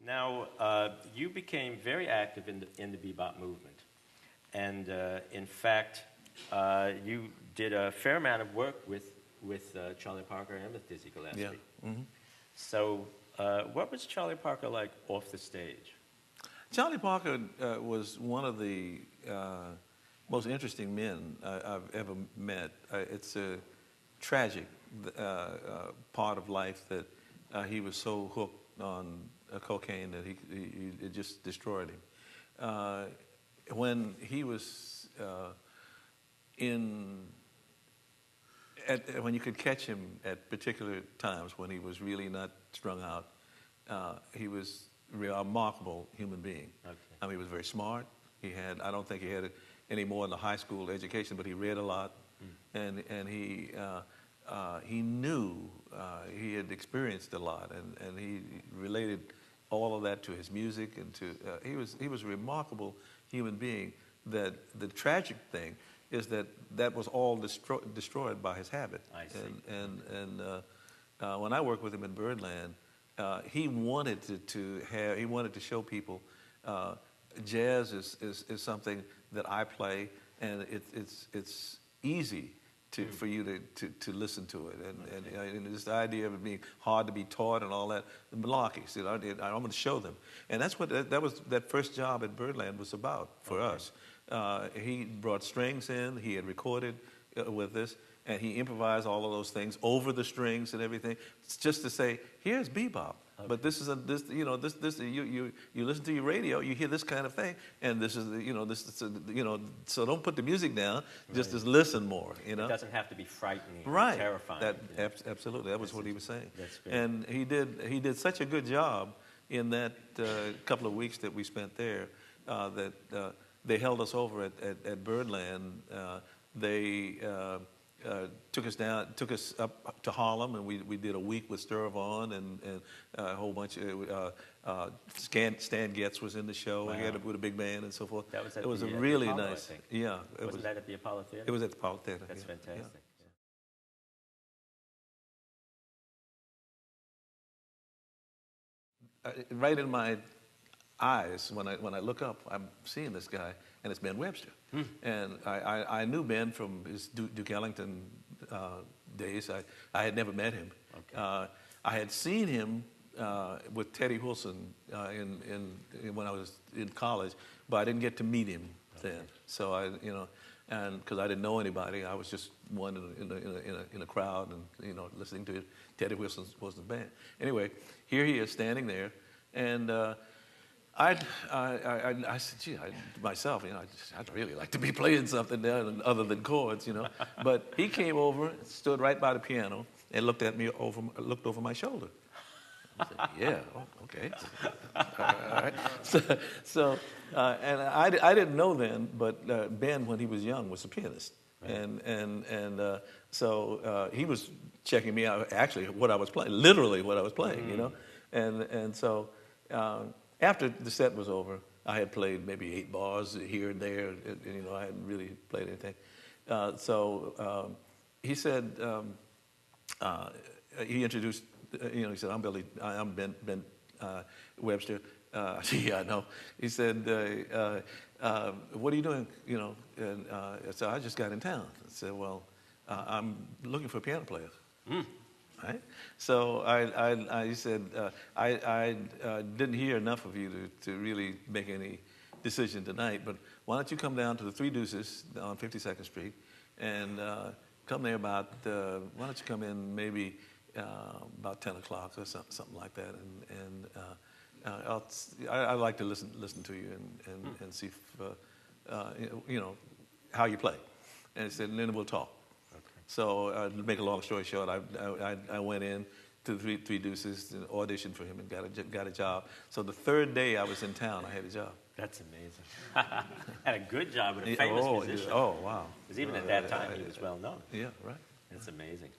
Now, you became very active in the bebop movement. And in fact, you did a fair amount of work with Charlie Parker and with Dizzy Gillespie. Yeah. Mm-hmm. So what was Charlie Parker like off the stage? Charlie Parker was one of the most interesting men I've ever met. It's a tragic part of life that he was so hooked on cocaine that it just destroyed him. When he was when you could catch him at particular times when he was really not strung out, he was a remarkable human being. Okay. I mean, he was very smart. I don't think he had any more in the high school education, but he read a lot, and he knew, he had experienced a lot, and he related all of that to his music and to he was a remarkable human being. That the tragic thing is that was all destroyed by his habit. I see. And when I worked with him in Birdland, he wanted to show people jazz is something that I play, and it's easy for you to listen to it, and this idea of it being hard to be taught and all that malarkey. See, I'm going to show them, and that's what that first job at Birdland was about for us. He brought strings in. He had recorded with us, and he improvised all of those things over the strings and everything. It's just to say, here's bebop. Okay. But this is you listen to your radio, you hear this kind of thing, and so don't put the music down, just listen more. It doesn't have to be frightening, right? Terrifying. Absolutely, that was what he was saying. That's great. And he did such a good job in that couple of weeks that we spent there that they held us over at Birdland. They took us up to Harlem, and we did a week with Sturvon and a whole bunch of Stan Getz was in the show. Wow. He had with a big band and so forth. That was at it was the, a really the Apollo, nice. I think. Yeah. Wasn't that at the Apollo Theater? It was at the Apollo Theater. That's yeah. fantastic. Yeah. Right in my eyes, when I look up, I'm seeing this guy, and it's Ben Webster. And I knew Ben from his Duke Ellington days. I had never met him. Okay. I had seen him with Teddy Wilson when I was in college, but I didn't get to meet him then. So and because I didn't know anybody, I was just one in a crowd and listening to Teddy Wilson's band. Anyway, here he is standing there, and I said, gee, myself, I'd really like to be playing something there other than chords, But he came over, stood right by the piano, and looked over my shoulder. I said, yeah, okay. All right. So and I didn't know then, but Ben, when he was young, was a pianist. Right. So he was checking me out, actually, what I was playing, literally what I was playing, And so after the set was over, I had played maybe 8 bars here and there, and I hadn't really played anything. So he said, he introduced, he said, I'm Ben Webster. I said, yeah, I know. He said, what are you doing? And I said, I just got in town. I said, well, I'm looking for a piano player. Right? So I said, I didn't hear enough of you to really make any decision tonight, but why don't you come down to the Three Deuces on 52nd Street and come there why don't you come in maybe about 10 o'clock or something like that, and I'd like to listen to you and see if, how you play. And he said, and then we'll talk. So to make a long story short, I went in to the Three Deuces and auditioned for him and got a job. So the third day I was in town, I had a job. That's amazing. Had a good job with a famous musician. Oh, wow. Because even at that time, he was well known. Yeah, right. That's amazing.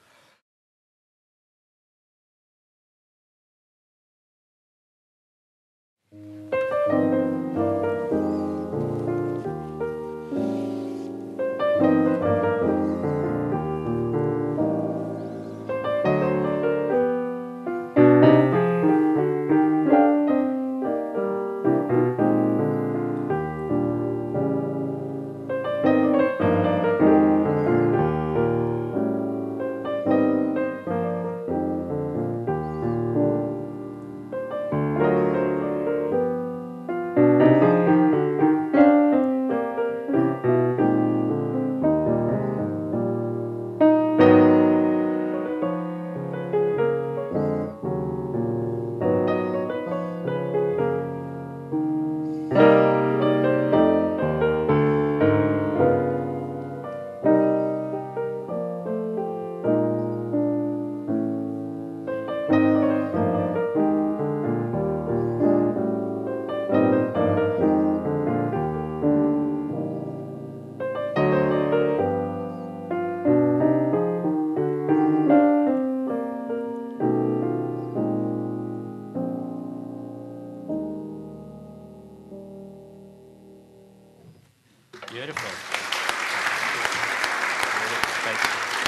Thank you.